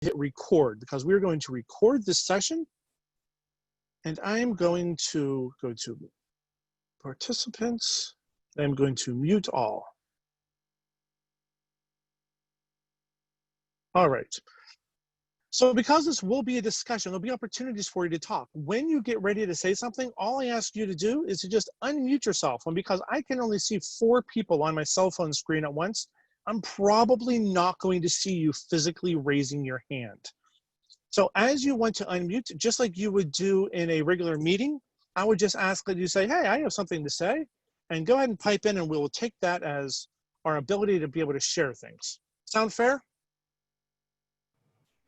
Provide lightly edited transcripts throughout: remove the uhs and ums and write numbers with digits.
hit record because we're going to record this session. And I'm going to go to participants. I'm going to mute all. All right. So because this will be a discussion, there'll be opportunities for you to talk. When you get ready to say something, all I ask you to do is to just unmute yourself. And because I can only see 4 people on my cell phone screen at once, I'm probably not going to see you physically raising your hand. So as you want to unmute, just like you would do in a regular meeting, I would just ask that you say, hey, I have something to say, and go ahead and pipe in, and we will take that as our ability to be able to share things. Sound fair?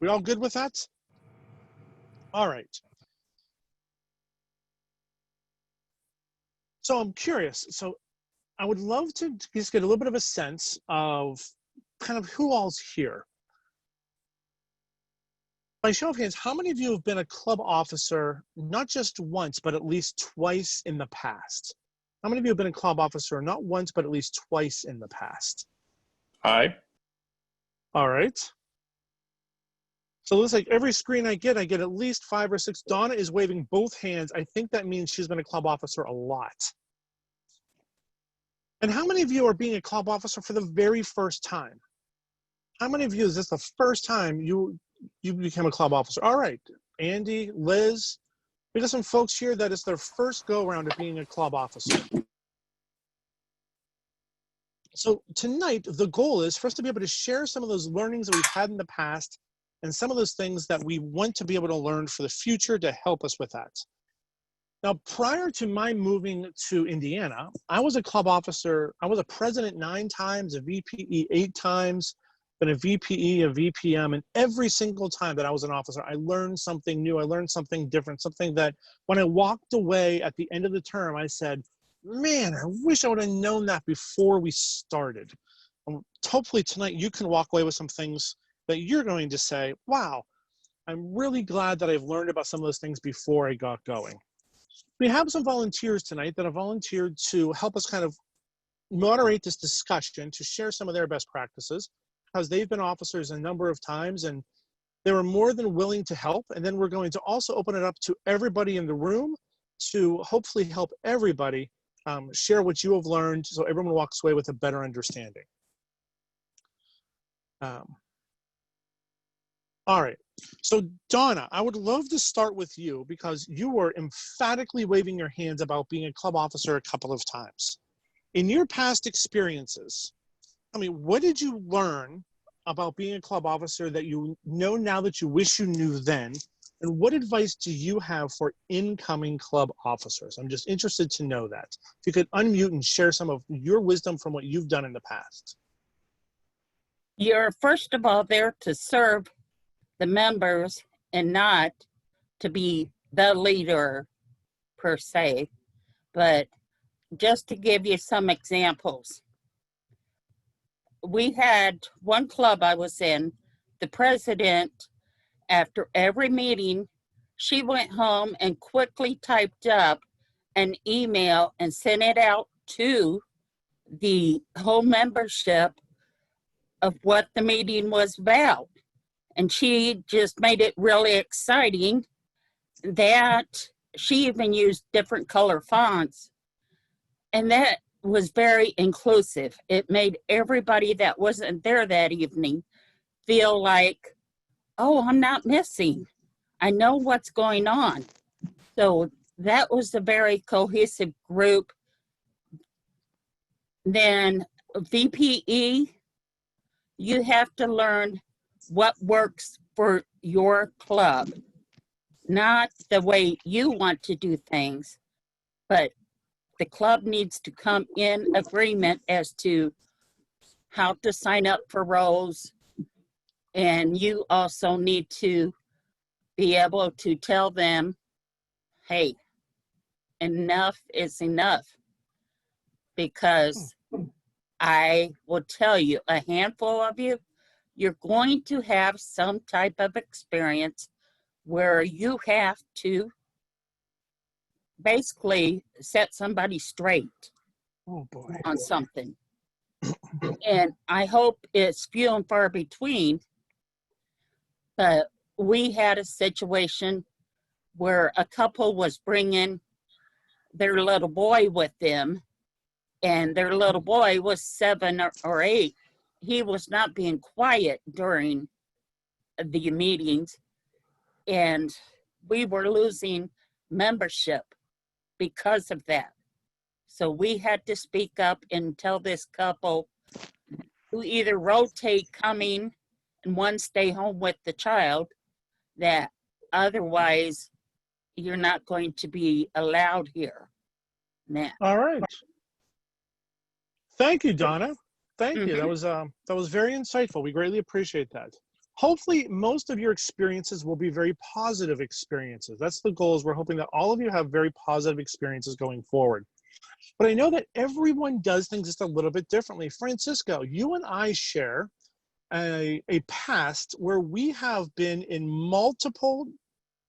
We all good with that? All right. So I'm curious. So I would love to just get a little bit of a sense of kind of who all's here. By show of hands, how many of you have been a club officer, not just once, but at least twice in the past? How many of you have been a club officer, not once, but at least twice in the past? Aye. All right. So it looks like every screen I get at least 5 or 6. Donna is waving both hands. I think that means she's been a club officer a lot. And how many of you are being a club officer for the very first time? How many of you is this the first time you became a club officer? All right, Andy, Liz, we got some folks here that is their first go around of being a club officer. So tonight, the goal is for us to be able to share some of those learnings that we've had in the past and some of those things that we want to be able to learn for the future to help us with that. Now, prior to my moving to Indiana, I was a club officer. I was a president 9 times, a VPE 8 times, been a VPE, a VPM, and every single time that I was an officer, I learned something new. I learned something different, something that when I walked away at the end of the term, I said, man, I wish I would have known that before we started. And hopefully tonight you can walk away with some things that you're going to say, wow, I'm really glad that I've learned about some of those things before I got going. We have some volunteers tonight that have volunteered to help us kind of moderate this discussion, to share some of their best practices, because they've been officers a number of times and they were more than willing to help. And then we're going to also open it up to everybody in the room to hopefully help everybody share what you have learned so everyone walks away with a better understanding. All right, so Donna, I would love to start with you because you were emphatically waving your hands about being a club officer a couple of times. In your past experiences, I mean, what did you learn about being a club officer that you know now that you wish you knew then? And what advice do you have for incoming club officers? I'm just interested to know that. If you could unmute and share some of your wisdom from what you've done in the past. You're first of all there to serve the members and not to be the leader per se, but just to give you some examples. We had one club I was in, the president, after every meeting, she went home and quickly typed up an email and sent it out to the whole membership of what the meeting was about. And she just made it really exciting that she even used different color fonts. And that was very inclusive. It made everybody that wasn't there that evening feel like, oh, I'm not missing. I know what's going on. So that was a very cohesive group. Then VPE, you have to learn what works for your club, not the way you want to do things, but the club needs to come in agreement as to how to sign up for roles. And you also need to be able to tell them, hey, enough is enough. Because I will tell you, a handful of you, you're going to have some type of experience where you have to basically set somebody straight on something. And I hope it's few and far between. But we had a situation where a couple was bringing their little boy with them, and their little boy was 7 or 8. He was not being quiet during the meetings, and we were losing membership because of that. So we had to speak up and tell this couple who either rotate coming and one stay home with the child, that otherwise you're not going to be allowed here. Now, All right. Thank you, Donna. Thank you. mhm. That was very insightful. We greatly appreciate that. Hopefully, most of your experiences will be very positive experiences. That's the goal. Is we're hoping that all of you have very positive experiences going forward. But I know that everyone does things just a little bit differently. Francisco, you and I share a past where we have been in multiple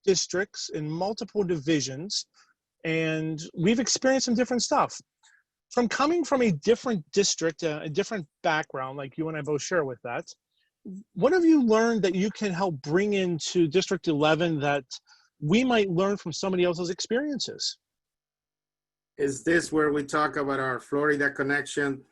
districts, in multiple divisions, and we've experienced some different stuff. From coming from a different district, a different background, like you and I both share with that, what have you learned that you can help bring into District 11 that we might learn from somebody else's experiences? Is this where we talk about our Florida connection?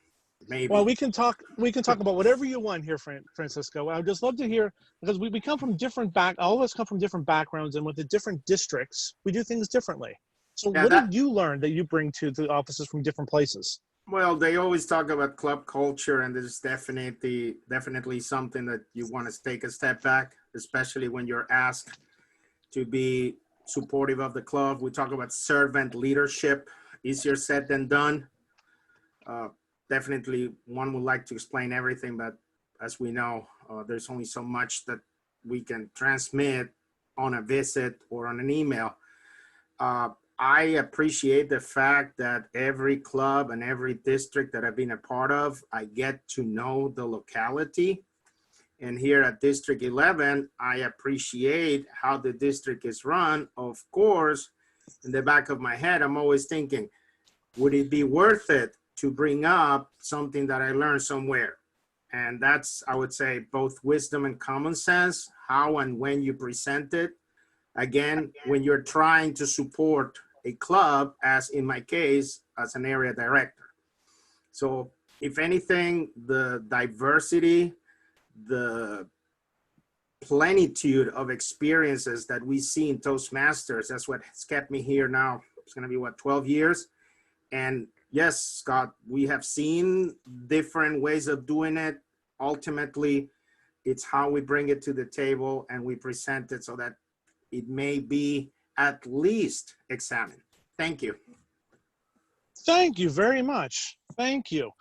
Maybe. Well, we can talk about whatever you want here, Francisco. I would just love to hear, because we come from different all of us come from different backgrounds, and with the different districts, we do things differently. So Yeah, what did you learn that you bring to the offices from different places? well, they always talk about club culture, and there's definitely something that you want to take a step back, especially when you're asked to be supportive of the club. We talk about servant leadership, easier said than done. Definitely one would like to explain everything, but as we know, there's only so much that we can transmit on a visit or on an email. I appreciate the fact that every club and every district that I've been a part of, I get to know the locality. And here at District 11, I appreciate how the district is run. Of course, in the back of my head, I'm always thinking, would it be worth it to bring up something that I learned somewhere? And that's, I would say, both wisdom and common sense, how and when you present it. Again, when you're trying to support a club, as in my case, as an area director. So if anything, the diversity, the plenitude of experiences that we see in Toastmasters, that's what has kept me here now. It's going to be, what, 12 years? And yes, Scott, we have seen different ways of doing it. Ultimately, it's how we bring it to the table and we present it so that it may be at least examined. Thank you. Thank you very much. Thank you.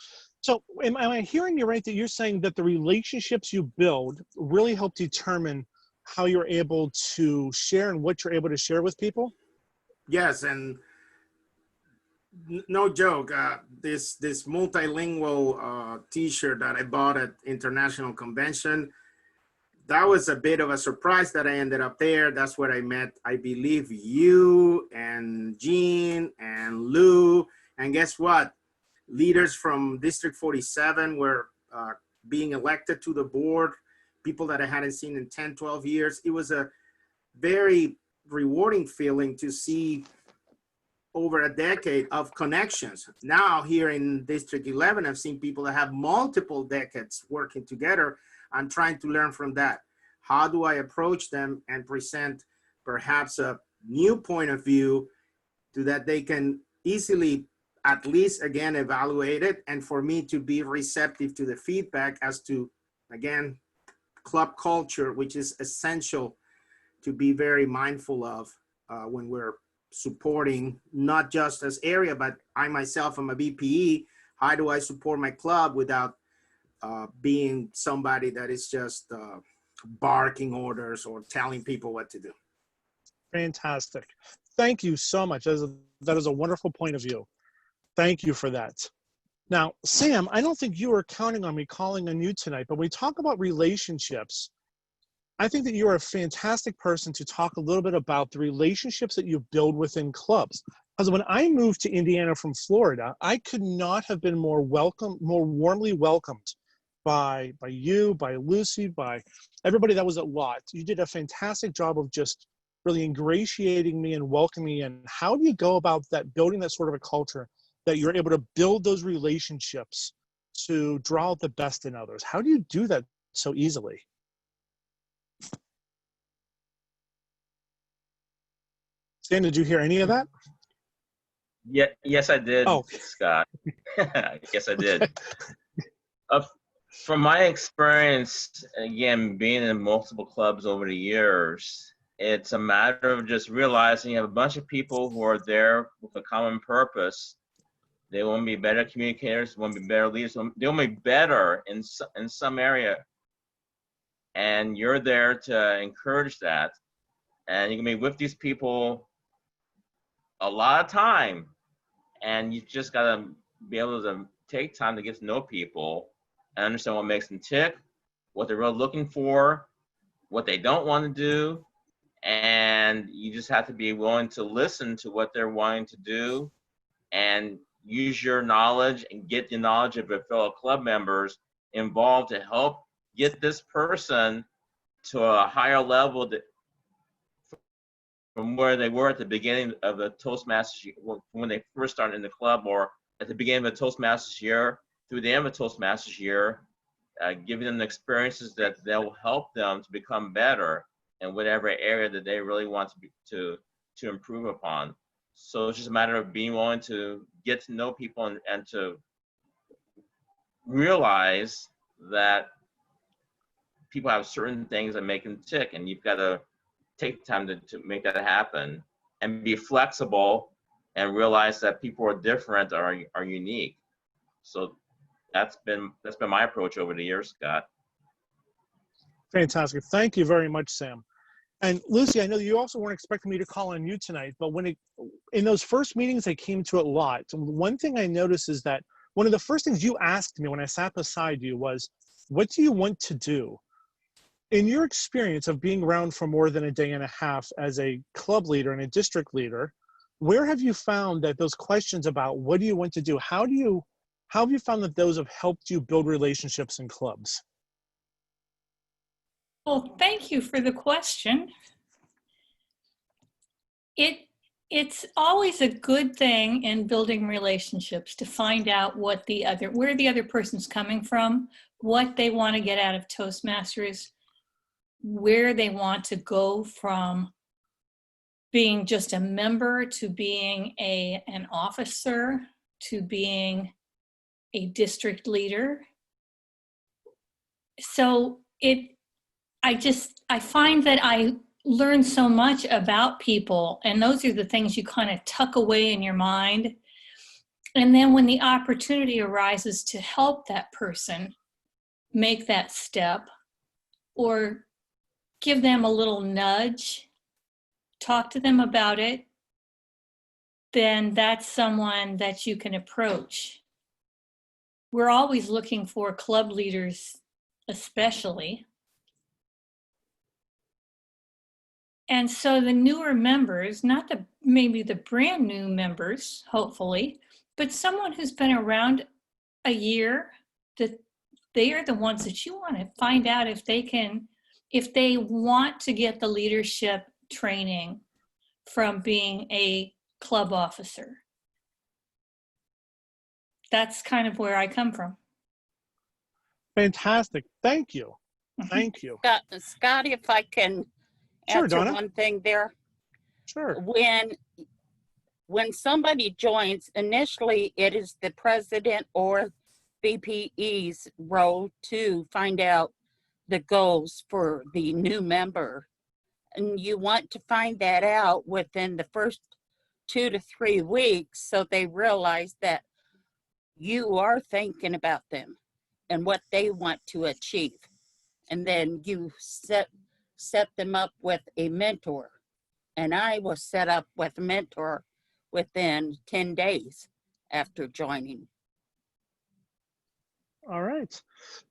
So am I hearing you right that you're saying that the relationships you build really help determine how you're able to share and what you're able to share with people? Yes, and no joke, this multilingual t-shirt that I bought at International Convention, that was a bit of a surprise that I ended up there. That's where I met, I believe, you and Jean and Lou. And guess what? Leaders from District 47 were being elected to the board, people that I hadn't seen in 10, 12 years. It was a very rewarding feeling to see over a decade of connections. Now here in District 11, I've seen people that have multiple decades working together. I'm trying to learn from that. How do I approach them and present perhaps a new point of view so that they can easily at least again evaluate it, and for me to be receptive to the feedback as to, again, club culture, which is essential to be very mindful of when we're supporting not just as area, but I myself am a BPE. How do I support my club without being somebody that is just barking orders or telling people what to do? Fantastic. Thank you so much. That is a wonderful point of view. Thank you for that. Now, Sam, I don't think you were counting on me calling on you tonight, but when we talk about relationships, I think that you are a fantastic person to talk a little bit about the relationships that you build within clubs. Because when I moved to Indiana from Florida, I could not have been more warmly welcomed by you, by Lucy, by everybody that was at LOT. You did a fantastic job of just really ingratiating me and welcoming me in. How do you go about that, building that sort of a culture that you're able to build those relationships to draw out the best in others? How do you do that so easily? Stan, did you hear any of that? Yeah, yes, I did, Oh. Scott. Yes, I did. From my experience, again, being in multiple clubs over the years, it's a matter of just realizing you have a bunch of people who are there with a common purpose. They want to be better communicators, want to be better leaders, they want to be better in some area. And you're there to encourage that. And you can be with these people a lot of time. And you just got to be able to take time to get to know people and understand what makes them tick, what they're really looking for, what they don't want to do. And you just have to be willing to listen to what they're wanting to do and use your knowledge and get the knowledge of your fellow club members involved to help get this person to a higher level that, from where they were at the beginning of the Toastmasters, when they first started in the club, or at the beginning of the Toastmasters year through the end of the Toastmasters year, giving them the experiences that will help them to become better in whatever area that they really want to improve upon. So it's just a matter of being willing to get to know people and to realize that people have certain things that make them tick, and you've got to take time to make that happen and be flexible and realize that people are different, are unique. So that's been my approach over the years, Scott. Fantastic. Thank you very much, Sam. And Lucy, I know you also weren't expecting me to call on you tonight, but in those first meetings I came to a lot, one thing I noticed is that one of the first things you asked me when I sat beside you was, what do you want to do? In your experience of being around for more than a day and a half as a club leader and a district leader, where have you found that those questions about what do you want to do, how have you found that those have helped you build relationships in clubs? Well, thank you for the question. It's always a good thing in building relationships to find out where the other person's coming from, what they want to get out of Toastmasters, where they want to go from being just a member to being an officer to being a district leader. So I find that I learn so much about people, and those are the things you kind of tuck away in your mind. And then when the opportunity arises to help that person make that step or give them a little nudge, talk to them about it, then that's someone that you can approach. We're always looking for club leaders, especially. And so the newer members, not maybe the brand new members, hopefully, but someone who's been around a year, that they are the ones that you want to find out if they want to get the leadership training from being a club officer. That's kind of where I come from. Fantastic. Thank you. Thank you. Scotty, if I can Sure, answer Donna. one thing there. Sure. When somebody joins, initially it is the president or VPE's role to find out the goals for the new member. And you want to find that out within the first 2 to 3 weeks so they realize that you are thinking about them and what they want to achieve. And then you set them up with a mentor. And I was set up with a mentor within 10 days after joining. All right.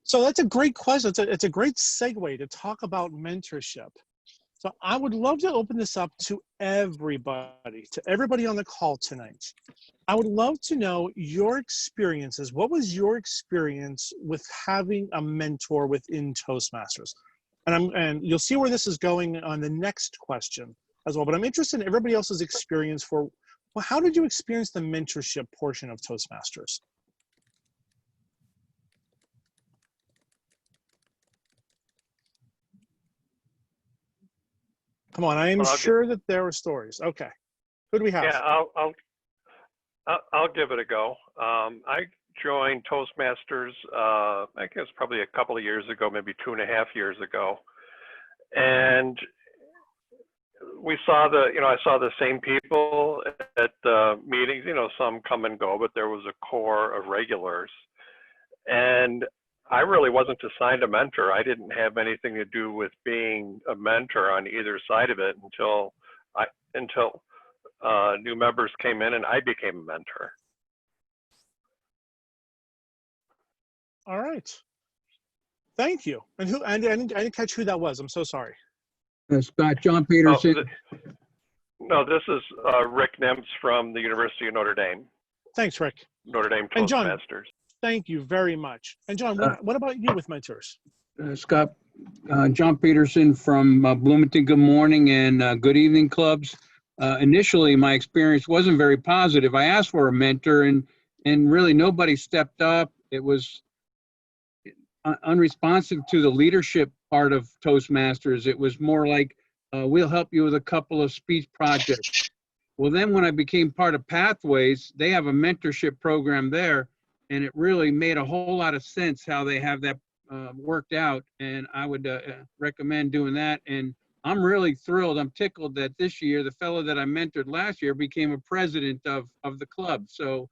So that's a great question. It's a great segue to talk about mentorship. So I would love to open this up to everybody on the call tonight. I would love to know your experiences. What was your experience with having a mentor within Toastmasters? And you'll see where this is going on the next question as well. But I'm interested in everybody else's experience for, well, how did you experience the mentorship portion of Toastmasters? Come on, I am sure that there were stories. Okay, who do we have? Yeah, I'll give it a go. I joined Toastmasters, I guess probably a couple of years ago, maybe 2.5 years ago, and we saw I saw the same people at the meetings. Some come and go, but there was a core of regulars, and I really wasn't assigned a mentor. I didn't have anything to do with being a mentor on either side of it until new members came in and I became a mentor. All right. Thank you. And who? I didn't catch who that was. I'm so sorry. Scott, John Peterson. No, this is Rick Nims from the University of Notre Dame. Thanks, Rick. Notre Dame And John, Toastmasters. thank you very much. And John, what about you with mentors? Scott, John Peterson from Bloomington Good Morning and Good Evening Clubs. Initially, my experience wasn't very positive. I asked for a mentor, and really nobody stepped up. It was unresponsive to the leadership part of Toastmasters. It was more like, we'll help you with a couple of speech projects. Well, then when I became part of Pathways, they have a mentorship program there, and it really made a whole lot of sense how they have that worked out, and I would recommend doing that. And I'm really thrilled. I'm tickled that this year, the fellow that I mentored last year became a president of the club. So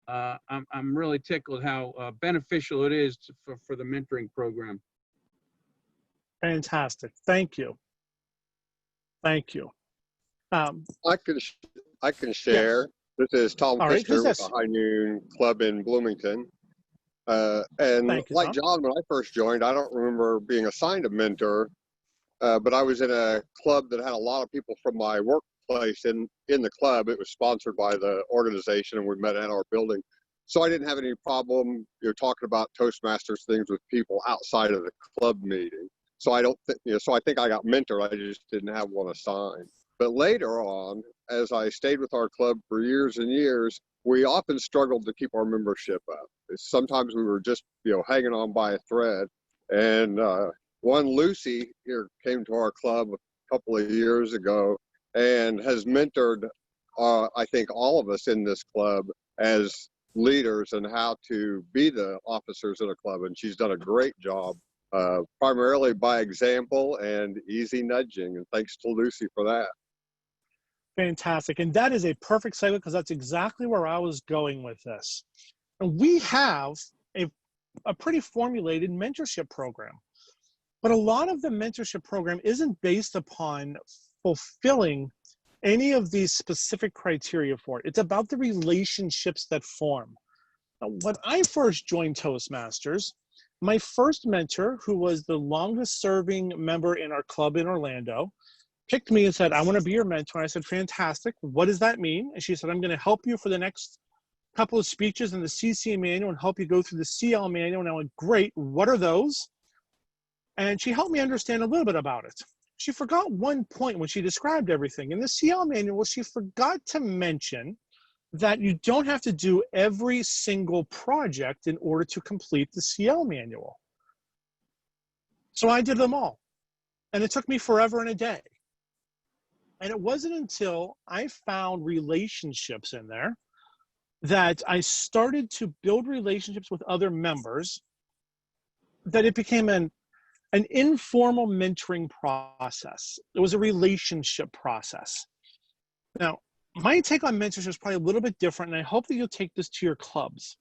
I'm really tickled how beneficial it is for the mentoring program. Fantastic. Thank you. Thank you. I can share. Yes. This is Tom Fisher with the High Noon Club in Bloomington. And like John, when I first joined, I don't remember being assigned a mentor, but I was in a club that had a lot of people from my workplace in the club. It was sponsored by the organization, and we met at our building. So I didn't have any problem, talking about Toastmasters things with people outside of the club meeting. So I don't think, so I think I got mentored. I just didn't have one assigned. But later on, as I stayed with our club for years and years, we often struggled to keep our membership up. Sometimes we were just, hanging on by a thread. And one Lucy here came to our club a couple of years ago and has mentored, I think, all of us in this club as leaders and how to be the officers in a club. And she's done a great job, primarily by example and easy nudging. And thanks to Lucy for that. Fantastic. And that is a perfect segue, because that's exactly where I was going with this. And we have a pretty formulated mentorship program, but a lot of the mentorship program isn't based upon fulfilling any of these specific criteria for it. It's about the relationships that form. Now, when I first joined Toastmasters, my first mentor, who was the longest serving member in our club in Orlando, picked me and said, I want to be your mentor. And I said, fantastic. What does that mean? And she said, I'm going to help you for the next couple of speeches in the CC manual and help you go through the CL manual. And I went, great. What are those? And she helped me understand a little bit about it. She forgot one point when she described everything. In the CL manual, she forgot to mention that you don't have to do every single project in order to complete the CL manual. So I did them all. And it took me forever and a day. And it wasn't until I found relationships in there that I started to build relationships with other members that it became an informal mentoring process. It was a relationship process. Now, my take on mentorship is probably a little bit different, and I hope that you'll take this to your clubs.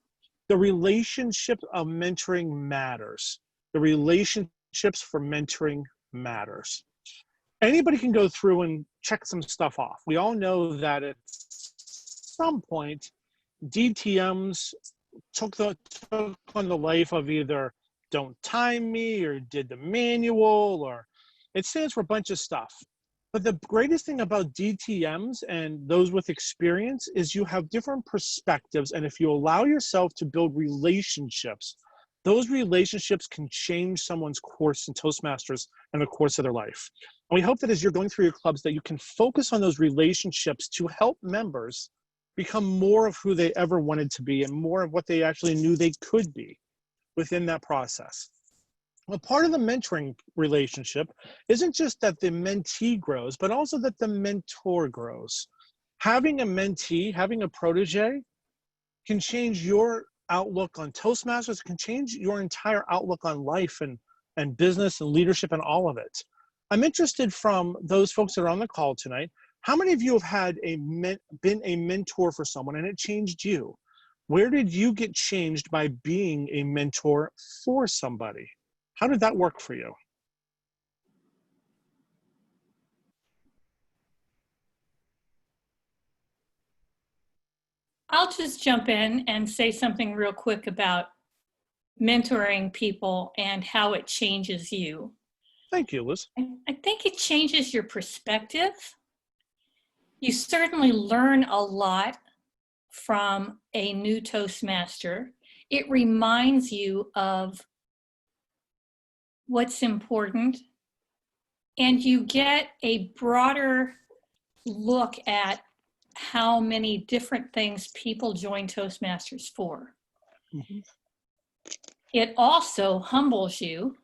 The relationship of mentoring matters. The relationships for mentoring matters. Anybody can go through and check some stuff off. We all know that at some point, DTMs took on the life of either don't time me or did the manual, or it stands for a bunch of stuff. But the greatest thing about DTMs and those with experience is you have different perspectives. And if you allow yourself to build relationships, those relationships can change someone's course in Toastmasters and the course of their life. And we hope that as you're going through your clubs that you can focus on those relationships to help members become more of who they ever wanted to be and more of what they actually knew they could be within that process. Well, part of the mentoring relationship isn't just that the mentee grows, but also that the mentor grows. Having a mentee, having a protege can change your outlook on Toastmasters, can change your entire outlook on life and business and leadership and all of it. I'm interested from those folks that are on the call tonight, how many of you have had been a mentor for someone and it changed you? Where did you get changed by being a mentor for somebody? How did that work for you? I'll just jump in and say something real quick about mentoring people and how it changes you. Thank you, Liz. I think it changes your perspective. You certainly learn a lot from a new Toastmaster. It reminds you of what's important, and you get a broader look at how many different things people join Toastmasters for. Mm-hmm. It also humbles you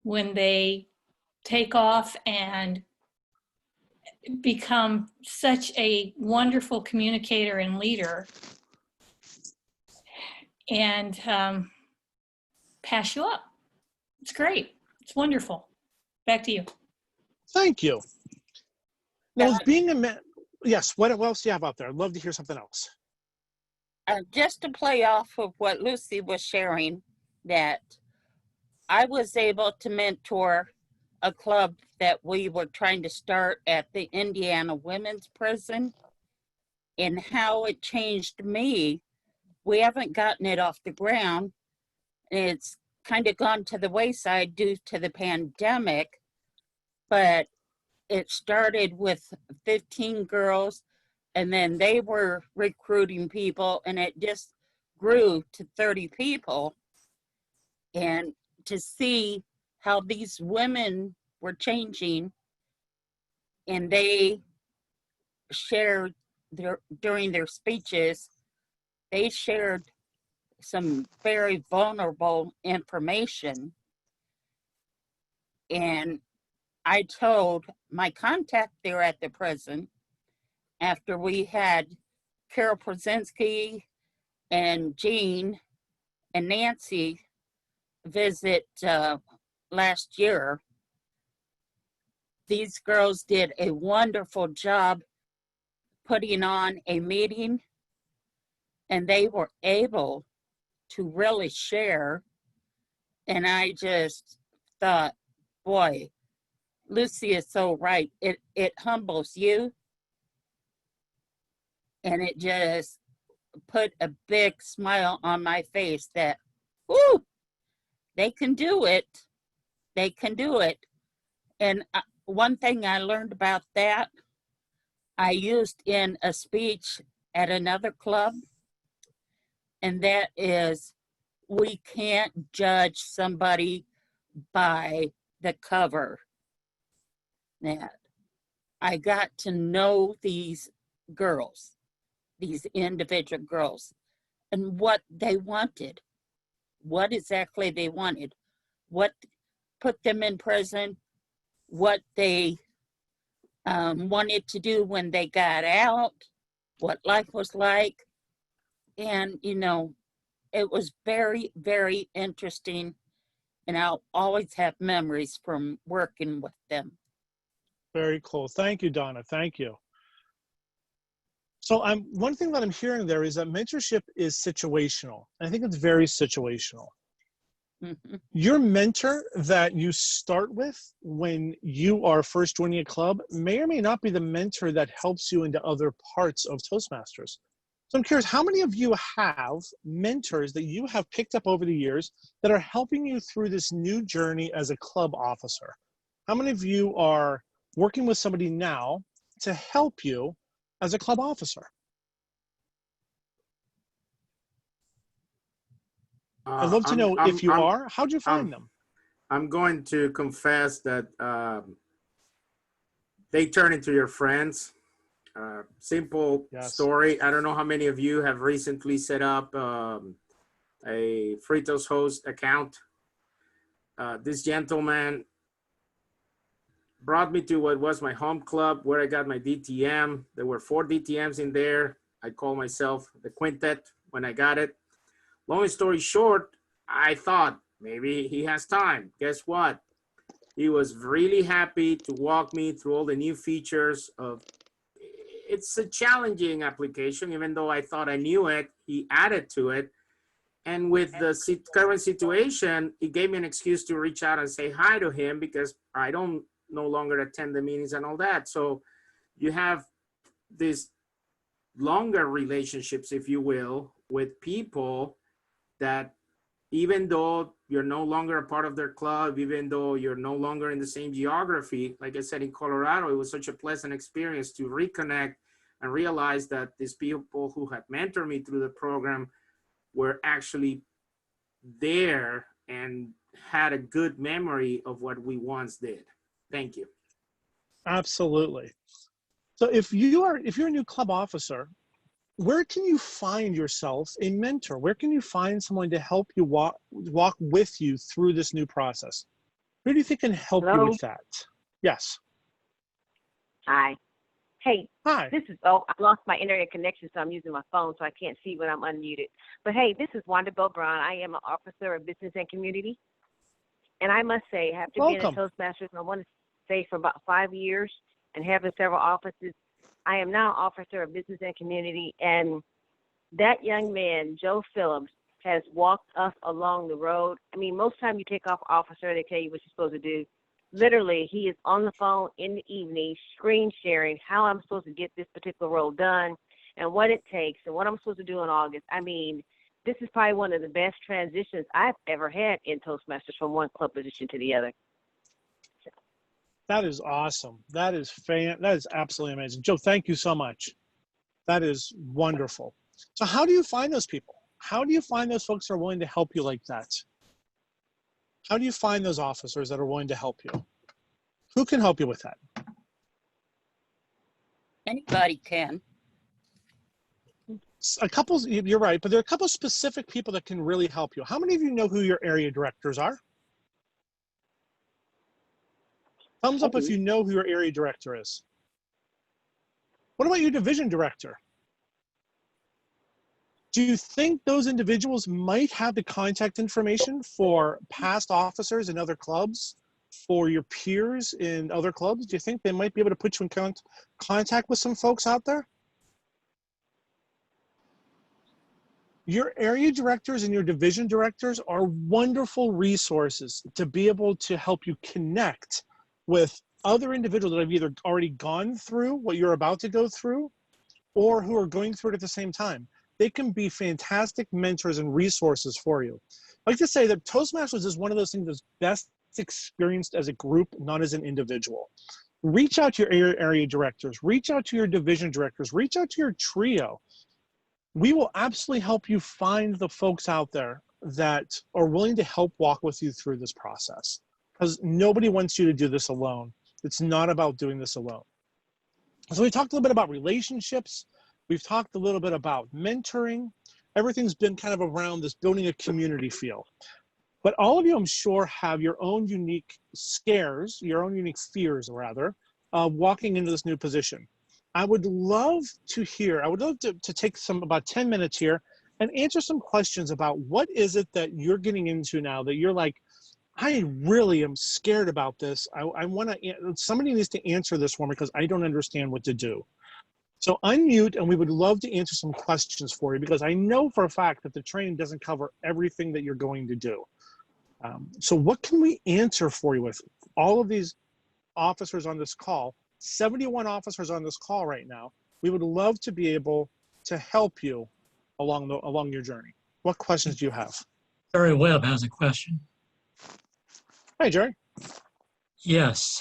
when they take off and become such a wonderful communicator and leader and pass you up. It's great. It's wonderful. Back to you. Thank you. Now, being a man, yes, what else do you have out there? I'd love to hear something else. Just to play off of what Lucy was sharing, that I was able to mentor a club that we were trying to start at the Indiana Women's Prison, and how it changed me. We haven't gotten it off the ground. It's kind of gone to the wayside due to the pandemic, but it started with 15 girls, and then they were recruiting people, and it just grew to 30 people. And to see how these women were changing, and they shared during their speeches, they shared some very vulnerable information. And I told my contact there at the prison, after we had Carol Przenski and Jean and Nancy visit last year, these girls did a wonderful job putting on a meeting, and they were able to really share. And I just thought, boy, Lucy is so right. It humbles you, and it just put a big smile on my face that, whoo, they can do it. They can do it. And one thing I learned about that, I used in a speech at another club, and that is, we can't judge somebody by the cover. That I got to know these girls, these individual girls, and what they wanted, what exactly they wanted, what put them in prison, what they wanted to do when they got out, what life was like. And, you know, it was very, very interesting. And I'll always have memories from working with them. Very cool. Thank you, Donna. Thank you. So one thing that I'm hearing there is that mentorship is situational. I think it's very situational. Mm-hmm. Your mentor that you start with when you are first joining a club may or may not be the mentor that helps you into other parts of Toastmasters. So I'm curious, how many of you have mentors that you have picked up over the years that are helping you through this new journey as a club officer? How many of you are working with somebody now to help you as a club officer? I'd love to know if you are. How'd you find them? I'm going to confess that they turn into your friends. Simple story. I don't know how many of you have recently set up a Fritos host account. This gentleman brought me to what was my home club where I got my DTM. There were 4 DTMs in there. I call myself the quintet when I got it. Long story short, I thought maybe he has time. Guess what? He was really happy to walk me through all the new features of. It's a challenging application, even though I thought I knew it, he added to it. And with the current situation, it gave me an excuse to reach out and say hi to him because I don't no longer attend the meetings and all that. So you have these longer relationships, if you will, with people that even though you're no longer a part of their club, even though you're no longer in the same geography, like I said, in Colorado, it was such a pleasant experience to reconnect and realize that these people who had mentored me through the program were actually there and had a good memory of what we once did. Thank you. Absolutely. So if you're a new club officer, where can you find yourself a mentor? Where can you find someone to help you walk with you through this new process? Who do you think can help you with that? Yes. Hi. Hey, Hi. This is, I lost my internet connection, so I'm using my phone, so I can't see when I'm unmuted. But hey, this is Wanda Beaubrun. I am an officer of business and community. And I must say, after being a Toastmasters, I want to say for about 5 years and having several offices, I am now officer of business and community. And that young man, Joe Phillips, has walked us along the road. I mean, most time you take off officer, they tell you what you're supposed to do. Literally, he is on the phone in the evening, screen sharing how I'm supposed to get this particular role done and what it takes and what I'm supposed to do in August. I mean, this is probably one of the best transitions I've ever had in Toastmasters from one club position to the other. That is awesome. That is absolutely amazing. Joe, thank you so much. That is wonderful. So how do you find those people? How do you find those folks that are willing to help you like that? How do you find those officers that are willing to help you? Who can help you with that? Anybody can. You're right, but there are a couple specific people that can really help you. How many of you know who your area directors are? Thumbs up if you know who your area director is. What about your division director? Do you think those individuals might have the contact information for past officers in other clubs, for your peers in other clubs? Do you think they might be able to put you in contact with some folks out there? Your area directors and your division directors are wonderful resources to be able to help you connect with other individuals that have either already gone through what you're about to go through or who are going through it at the same time. They can be fantastic mentors and resources for you. I like to say that Toastmasters is one of those things that's best experienced as a group, not as an individual. Reach out to your area directors, reach out to your division directors, reach out to your trio. We will absolutely help you find the folks out there that are willing to help walk with you through this process, because nobody wants you to do this alone. It's not about doing this alone. So we talked a little bit about relationships. We've talked a little bit about mentoring. Everything's been kind of around this building a community feel. But all of you, I'm sure, have your own unique scares, your own unique fears, rather, walking into this new position. I would love to take about 10 minutes here and answer some questions about what is it that you're getting into now that you're like, I really am scared about this. I want to, somebody needs to answer this for me because I don't understand what to do. So unmute, and we would love to answer some questions for you because I know for a fact that the training doesn't cover everything that you're going to do. So what can we answer for you with all of these officers on this call, 71 officers on this call right now? We would love to be able to help you along your journey. What questions do you have? Jerry Webb has a question. Hey, Jerry. Yes,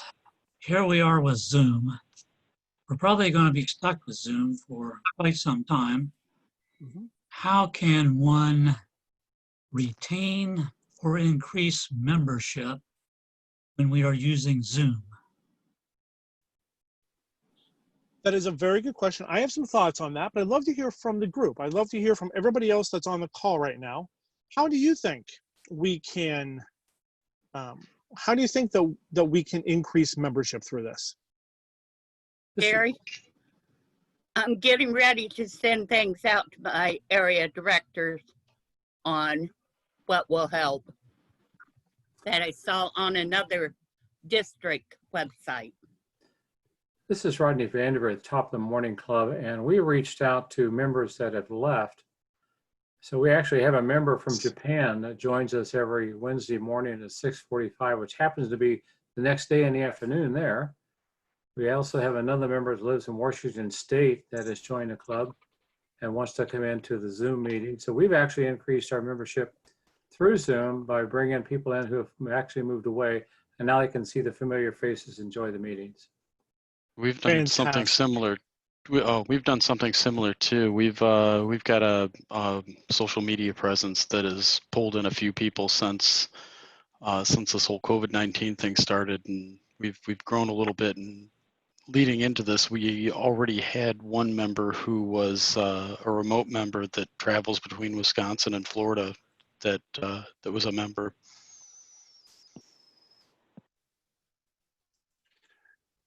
here we are with Zoom. We're probably going to be stuck with Zoom for quite some time. How can one retain or increase membership when we are using Zoom? That is a very good question. I have some thoughts on that, but I'd love to hear from the group. I'd love to hear from everybody else that's on the call right now. How do you think we can, how do you think that we can increase membership through this? Gary, I'm getting ready to send things out to my area directors on what will help that I saw on another district website. This is Rodney Vanderbilt at Top of the Morning Club, and we reached out to members that have left. So we actually have a member from Japan that joins us every Wednesday morning at 6:45, which happens to be the next day in the afternoon there. We also have another member that lives in Washington State that has joined the club and wants to come into the Zoom meeting. So we've actually increased our membership through Zoom by bringing people in who have actually moved away, and now they can see the familiar faces, enjoy the meetings. We've done something similar. We've done something similar too. We've got a social media presence that has pulled in a few people since this whole COVID-19 thing started, and we've grown a little bit. And leading into this, we already had one member who was a remote member that travels between Wisconsin and Florida that was a member.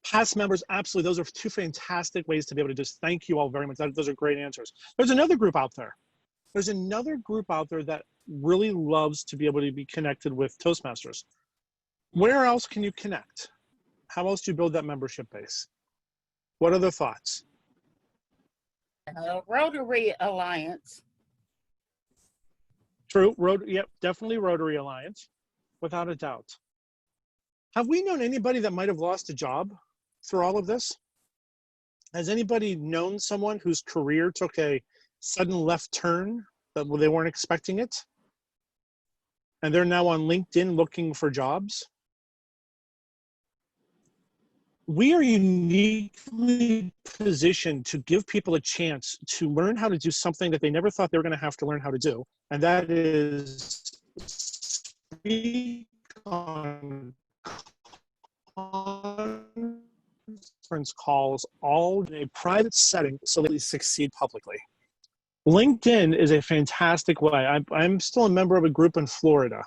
Past members, absolutely. Those are two fantastic ways to be able to just thank you all very much. Those are great answers. There's another group out there. There's another group out there that really loves to be able to be connected with Toastmasters. Where else can you connect? How else do you build that membership base? What other thoughts? Rotary Alliance. True. Yep, definitely Rotary Alliance, without a doubt. Have we known anybody that might have lost a job through all of this? Has anybody known someone whose career took a sudden left turn that they weren't expecting it? And they're now on LinkedIn looking for jobs? We are uniquely positioned to give people a chance to learn how to do something that they never thought they were going to have to learn how to do. And that is speak on conference calls all in a private setting so that we succeed publicly. LinkedIn is a fantastic way. I'm still a member of a group in Florida,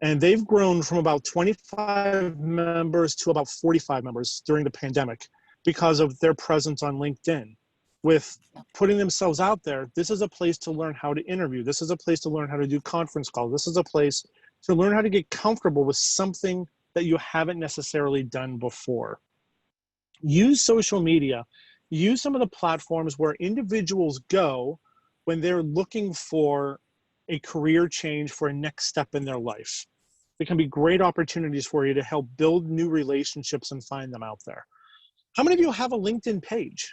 and they've grown from about 25 members to about 45 members during the pandemic because of their presence on LinkedIn. With putting themselves out there, this is a place to learn how to interview. This is a place to learn how to do conference calls. This is a place to learn how to get comfortable with something that you haven't necessarily done before. Use social media. Use some of the platforms where individuals go when they're looking for a career change, for a next step in their life. They can be great opportunities for you to help build new relationships and find them out there. How many of you have a LinkedIn page?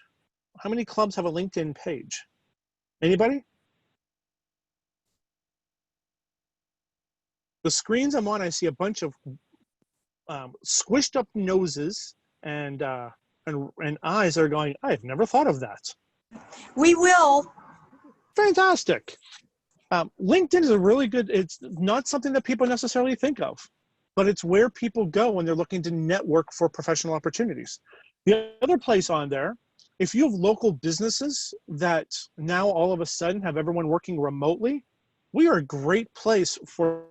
How many clubs have a LinkedIn page? Anybody? The screens I'm on, I see a bunch of squished up noses and eyes that are going, I've never thought of that. We will. Fantastic. LinkedIn is a really good, it's not something that people necessarily think of, but it's where people go when they're looking to network for professional opportunities. The other place on there, if you have local businesses that now all of a sudden have everyone working remotely, we are a great place for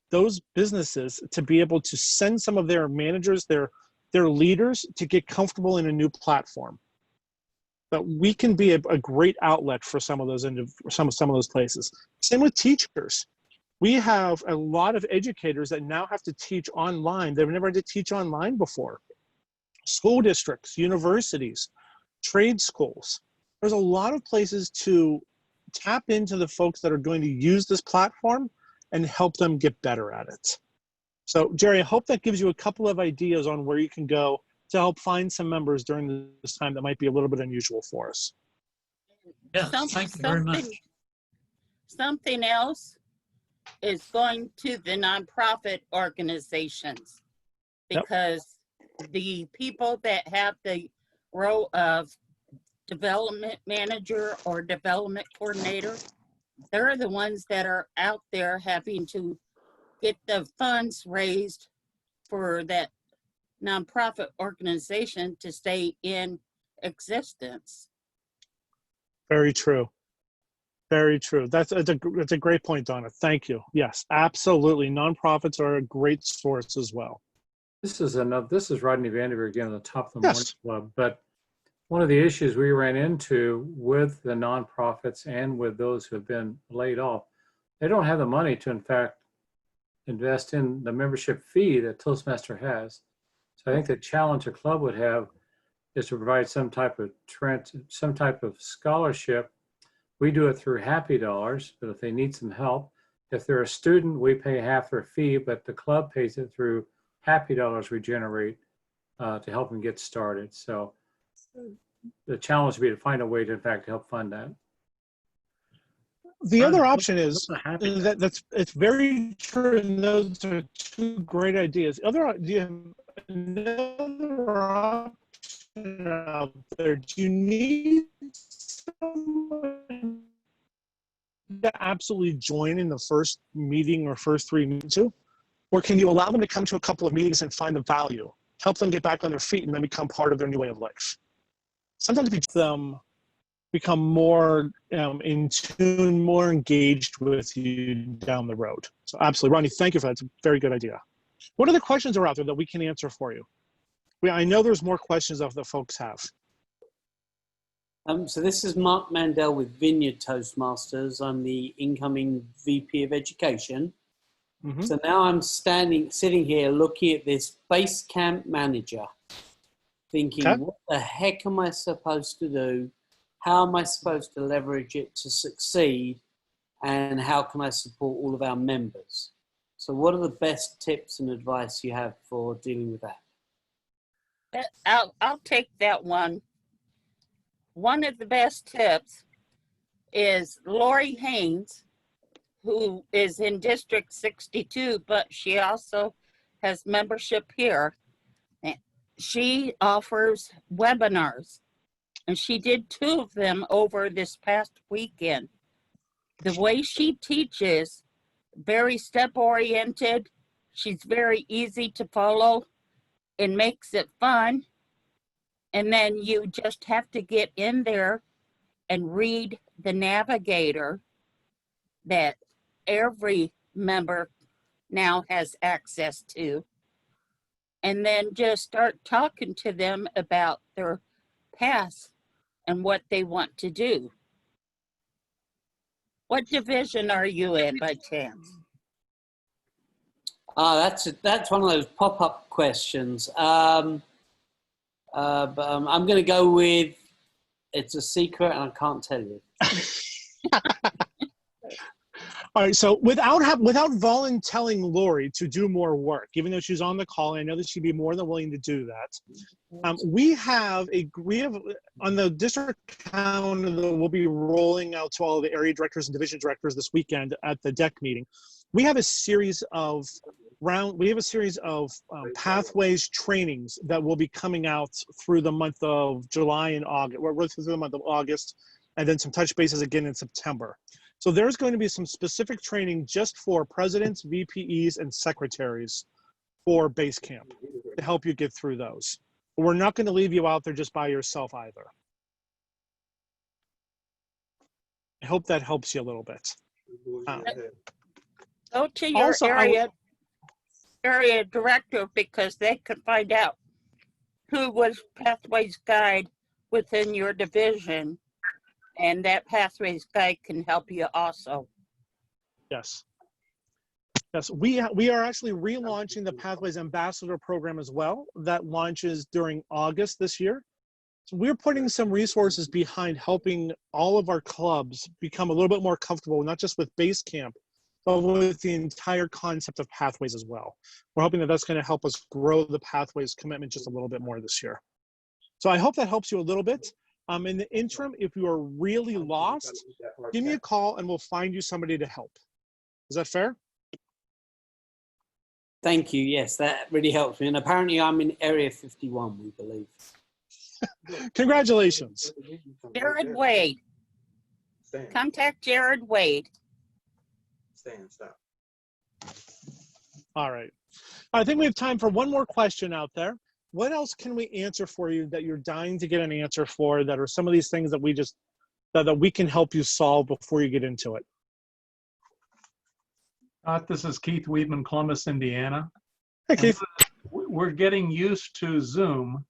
those businesses to be able to send some of their managers, their leaders, to get comfortable in a new platform. But we can be a great outlet for some of those some of those places. Same with teachers. We have a lot of educators that now have to teach online. They've never had to teach online before. School districts, universities, trade schools. There's a lot of places to tap into the folks that are going to use this platform and help them get better at it. So, Jerry, I hope that gives you a couple of ideas on where you can go to help find some members during this time that might be a little bit unusual for us. Yeah, thank you very much. Something else is going to the nonprofit organizations, because the people that have the role of development manager or development coordinator, they're the ones that are out there having to get the funds raised for that nonprofit organization to stay in existence. Very true. Very true. That's a great point, Donna. Thank you. Yes, absolutely. Nonprofits are a great source as well. This is Rodney Vanderveer again on the Top of the Morning Club. But one of the issues we ran into with the nonprofits and with those who have been laid off, they don't have the money to, in fact, invest in the membership fee that Toastmaster has. So I think the challenge a club would have is to provide some type of scholarship. We do it through Happy Dollars, but if they need some help, if they're a student, we pay half their fee, but the club pays it through Happy Dollars we generate to help them get started. So the challenge would be to find a way to, in fact, help fund that. The other option is it's very true, and those are two great ideas. Another option out there, do you need someone to absolutely join in the first meeting or first 3 meetings too? Or can you allow them to come to a couple of meetings and find the value, help them get back on their feet, and then become part of their new way of life? Sometimes them become more in tune, more engaged with you down the road. So absolutely, Ronnie, thank you for that. It's a very good idea. What other questions are out there that we can answer for you? I know there's more questions that folks have. So this is Mark Mandel with Vineyard Toastmasters. I'm the incoming VP of Education. Mm-hmm. So now I'm sitting here looking at this base camp manager, thinking, what the heck am I supposed to do? How am I supposed to leverage it to succeed? And how can I support all of our members? So what are the best tips and advice you have for dealing with that? I'll take that one. One of the best tips is Lori Haynes, who is in District 62, but she also has membership here. She offers webinars, and she did 2 of them over this past weekend. The way she teaches, very step-oriented, she's very easy to follow and makes it fun. And then you just have to get in there and read the navigator that every member now has access to. And then just start talking to them about their past and what they want to do. What division are you in by chance? That's one of those pop-up questions. But I'm going to go with, it's a secret and I can't tell you. All right, so without volunteering Lori to do more work, even though she's on the call, and I know that she'd be more than willing to do that. We have on the district calendar that we'll be rolling out to all of the area directors and division directors this weekend at the DEC meeting. We have a series of pathways trainings that will be coming out through the month of July and August. We're through the month of August, and then some touch bases again in September. So there's going to be some specific training just for presidents, VPEs, and secretaries for base camp to help you get through those. But we're not going to leave you out there just by yourself either. I hope that helps you a little bit. Go to your area director, because they could find out who was Pathways Guide within your division. And that Pathways Guide can help you also. Yes. Yes, we are actually relaunching the Pathways Ambassador program as well. That launches during August this year. So we're putting some resources behind helping all of our clubs become a little bit more comfortable, not just with base camp, but with the entire concept of Pathways as well. We're hoping that that's going to help us grow the Pathways commitment just a little bit more this year. So I hope that helps you a little bit. In the interim, if you are really lost, give me a call and we'll find you somebody to help. Is that fair? Thank you. Yes, that really helps me. And apparently I'm in Area 51, we believe. Congratulations. Jared Wade. Contact Jared Wade. Stop. All right. I think we have time for one more question out there. What else can we answer for you that you're dying to get an answer for, that are some of these things that we just, that we can help you solve before you get into it? This is Keith Weedman, Columbus, Indiana. Hey, Keith. We're getting used to Zoom,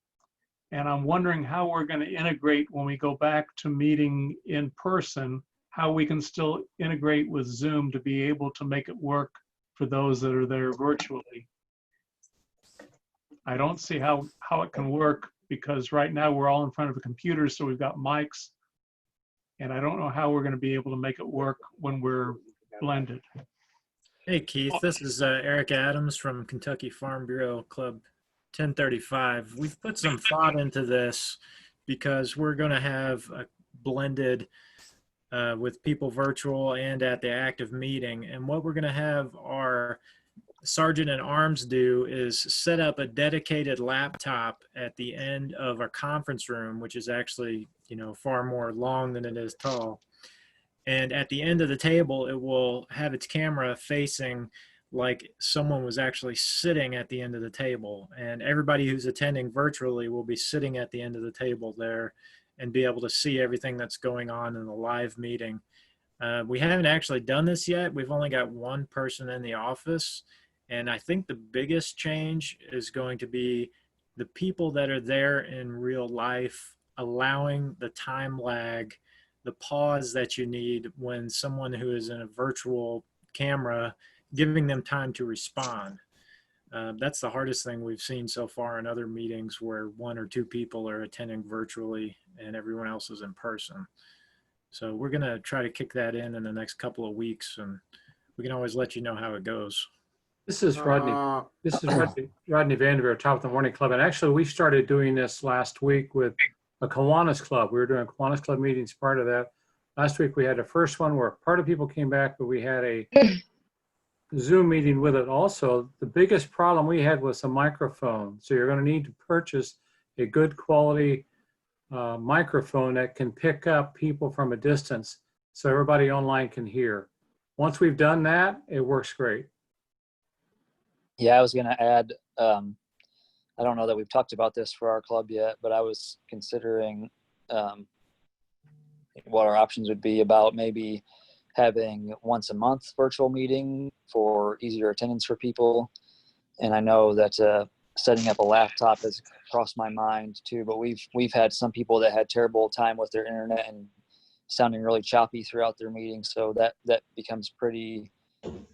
and I'm wondering how we're going to integrate when we go back to meeting in person, how we can still integrate with Zoom to be able to make it work for those that are there virtually. I don't see how it can work, because right now we're all in front of a computer, so we've got mics, and I don't know how we're going to be able to make it work when we're blended. Hey Keith, this is Eric Adams from Kentucky Farm Bureau Club 1035. We've put some thought into this because we're going to have a blended with people virtual and at the active meeting. And what we're going to have our Sergeant at Arms do is set up a dedicated laptop at the end of our conference room, which is actually, far more long than it is tall. And at the end of the table, it will have its camera facing like someone was actually sitting at the end of the table. And everybody who's attending virtually will be sitting at the end of the table there and be able to see everything that's going on in the live meeting. We haven't actually done this yet. We've only got one person in the office. And I think the biggest change is going to be the people that are there in real life, allowing the time lag, the pause that you need when someone who is in a virtual camera, giving them time to respond. That's the hardest thing we've seen so far in other meetings where one or two people are attending virtually and everyone else is in person. So we're going to try to kick that in the next couple of weeks, and we can always let you know how it goes. This is Rodney. Rodney Vanderveer, Top of the Morning Club. And actually, we started doing this last week with a Kiwanis Club. We were doing Kiwanis Club meetings part of that. Last week, we had the first one where part of people came back, but we had a Zoom meeting with it also. The biggest problem we had was a microphone. So you're going to need to purchase a good quality microphone that can pick up people from a distance so everybody online can hear. Once we've done that, it works great. Yeah, I was going to add, I don't know that we've talked about this for our club yet, but I was considering what our options would be about maybe having once a month virtual meeting for easier attendance for people. And I know that setting up a laptop has crossed my mind too, but we've had some people that had terrible time with their internet and sounding really choppy throughout their meetings. So that becomes pretty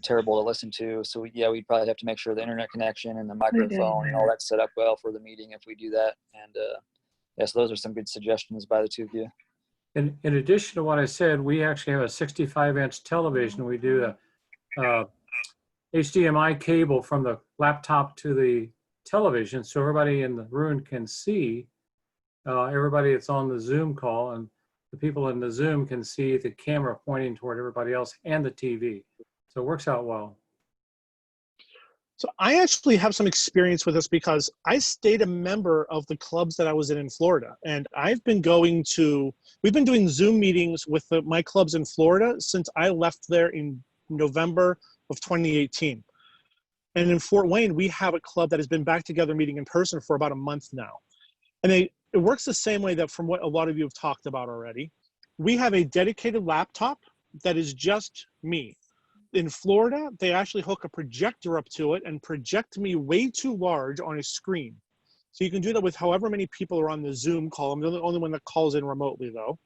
terrible to listen to. So yeah, we'd probably have to make sure the internet connection and the microphone and all that's set up well for the meeting if we do that. And yes, those are some good suggestions by the two of you. In addition to what I said, we actually have a 65-inch television. We do a HDMI cable from the laptop to the television, so everybody in the room can see everybody that's on the Zoom call, and the people in the Zoom can see the camera pointing toward everybody else and the TV. So it works out well. So I actually have some experience with this because I stayed a member of the clubs that I was in Florida. And we've been doing Zoom meetings with my clubs in Florida since I left there in November of 2018. And in Fort Wayne, we have a club that has been back together meeting in person for about a month now. And it works the same way that from what a lot of you have talked about already. We have a dedicated laptop that is just me. In Florida, they actually hook a projector up to it and project me way too large on a screen. So you can do that with however many people are on the Zoom call. I'm the only one that calls in remotely though.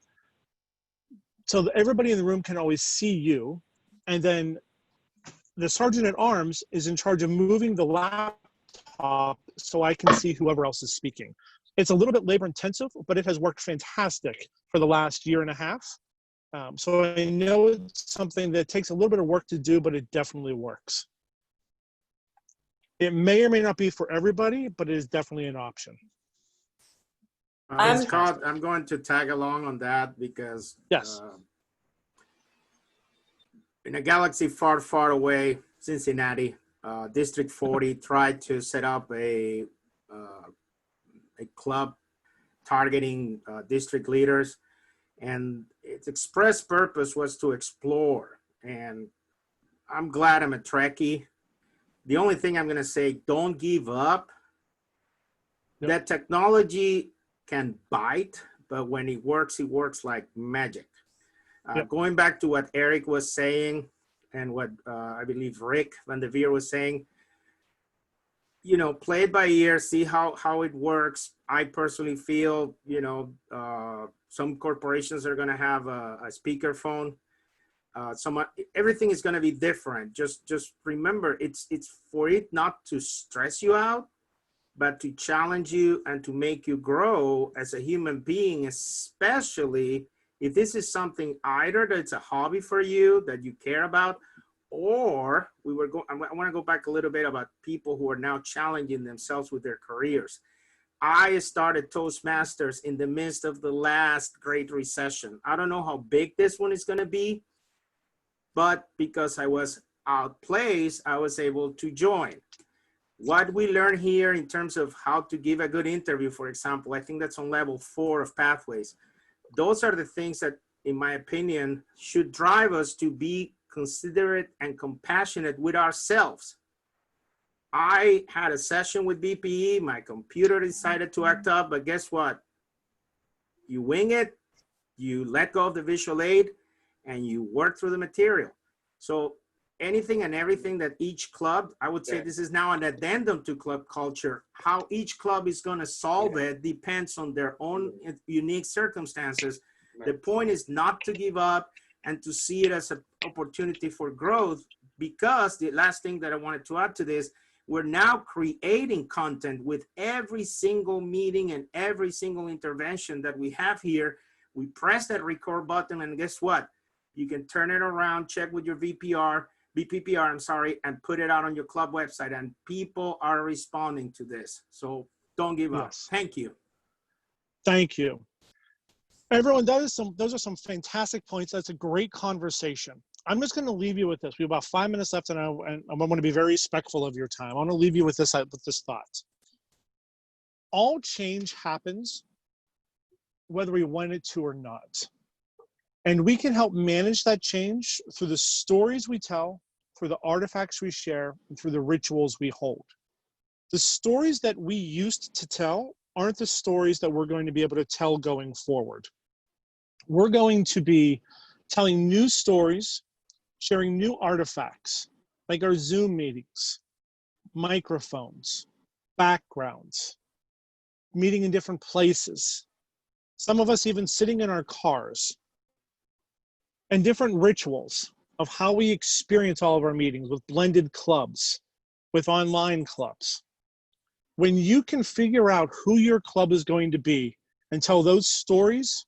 So that everybody in the room can always see you. And then the Sergeant at Arms is in charge of moving the laptop so I can see whoever else is speaking. It's a little bit labor intensive, but it has worked fantastic for the last year and a half. So I know it's something that takes a little bit of work to do, but it definitely works. It may or may not be for everybody, but it is definitely an option. Scott, I'm going to tag along on that because yes, in a galaxy far, far away, Cincinnati, District 40 tried to set up a club targeting district leaders, and its express purpose was to explore. And I'm glad I'm a Trekkie. The only thing I'm going to say, don't give up. Yep. That technology can bite, but when it works like magic. Yep. Going back to what Eric was saying and what I believe Rick Van der Veer was saying, you know, play it by ear, see how it works. I personally feel, you know, some corporations are going to have a speakerphone. Everything is going to be different. Just remember, it's for it not to stress you out, but to challenge you and to make you grow as a human being, especially if this is something either that's a hobby for you that you care about, or I want to go back a little bit about people who are now challenging themselves with their careers. I started Toastmasters in the midst of the last Great Recession. I don't know how big this one is going to be, but because I was outplaced, I was able to join. What we learn here in terms of how to give a good interview, for example, I think that's on level 4 of Pathways. Those are the things that, in my opinion, should drive us to be considerate and compassionate with ourselves. I had a session with BPE, my computer decided to act up, but guess what? You wing it, you let go of the visual aid, and you work through the material. So anything and everything that each club, I would say this is now an addendum to club culture. How each club is going to solve it depends on their own unique circumstances. The point is not to give up and to see it as an opportunity for growth, because the last thing that I wanted to add to this, we're now creating content with every single meeting and every single intervention that we have here. We press that record button, and guess what? You can turn it around, check with your BPPR, and put it out on your club website, and people are responding to this. So don't give up. Thank you. Thank you. Everyone, those are some fantastic points. That's a great conversation. I'm just going to leave you with this. We have about 5 minutes left, and I want to be very respectful of your time. I want to leave you with this thought. All change happens whether we want it to or not. And we can help manage that change through the stories we tell, through the artifacts we share, and through the rituals we hold. The stories that we used to tell aren't the stories that we're going to be able to tell going forward. We're going to be telling new stories, sharing new artifacts, like our Zoom meetings, microphones, backgrounds, meeting in different places, some of us even sitting in our cars, and different rituals of how we experience all of our meetings with blended clubs, with online clubs. When you can figure out who your club is going to be and tell those stories,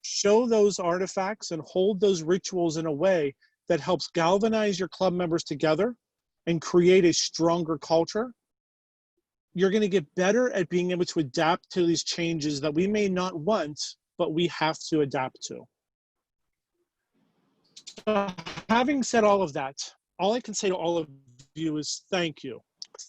show those artifacts, and hold those rituals in a way that helps galvanize your club members together and create a stronger culture, you're going to get better at being able to adapt to these changes that we may not want, but we have to adapt to. Having said all of that, all I can say to all of you is thank you.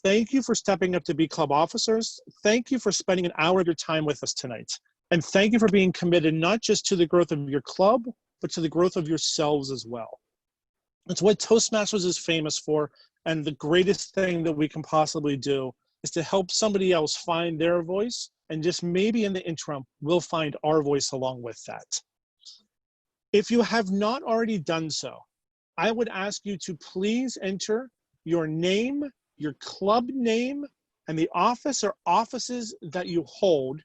Thank you for stepping up to be club officers. Thank you for spending an hour of your time with us tonight. And thank you for being committed not just to the growth of your club, but to the growth of yourselves as well. It's what Toastmasters is famous for, and the greatest thing that we can possibly do is to help somebody else find their voice, and just maybe in the interim, we'll find our voice along with that. If you have not already done so, I would ask you to please enter your name, your club name, and the office or offices that you hold,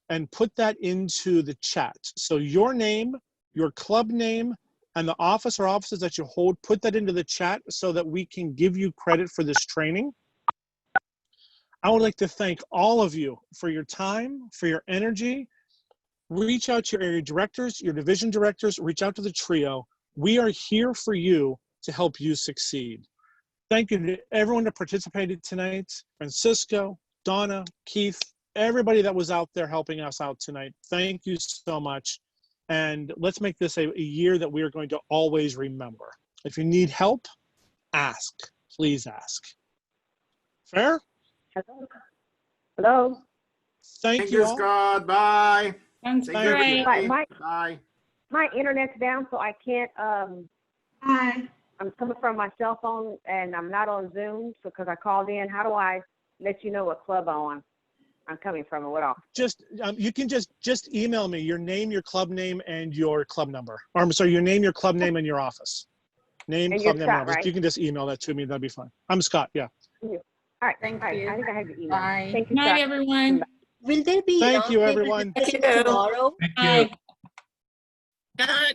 and put that into the chat. So your name, your club name, and the office or offices that you hold, put that into the chat so that we can give you credit for this training. I would like to thank all of you for your time, for your energy. Reach out to your area directors, your division directors, reach out to the trio. We are here for you to help you succeed. Thank you to everyone that participated tonight. Francisco, Donna, Keith, everybody that was out there helping us out tonight. Thank you so much. And let's make this a year that we are going to always remember. If you need help, ask. Please ask. Fair? Hello? Thank you all. Scott. Bye. Sounds Take care, great. Kitty. My, Bye. my internet's down, so I can't, Hi. I'm coming from my cell phone and I'm not on Zoom, so because I called in, how do I let you know what club I'm coming from or what office? Just, you can just email me your name, your club name, and your club number. Or I'm sorry, your name, your club name, and your office. Name, And club you're name, Scott, office. right? You can just email that to me. That'd be fine. I'm Scott, yeah. All right, thank you. I think I have your email. Bye. Thank you, Good night, Scott. everyone. Will there be Thank you, roundtable everyone. discussion tomorrow? Thank you. Bye.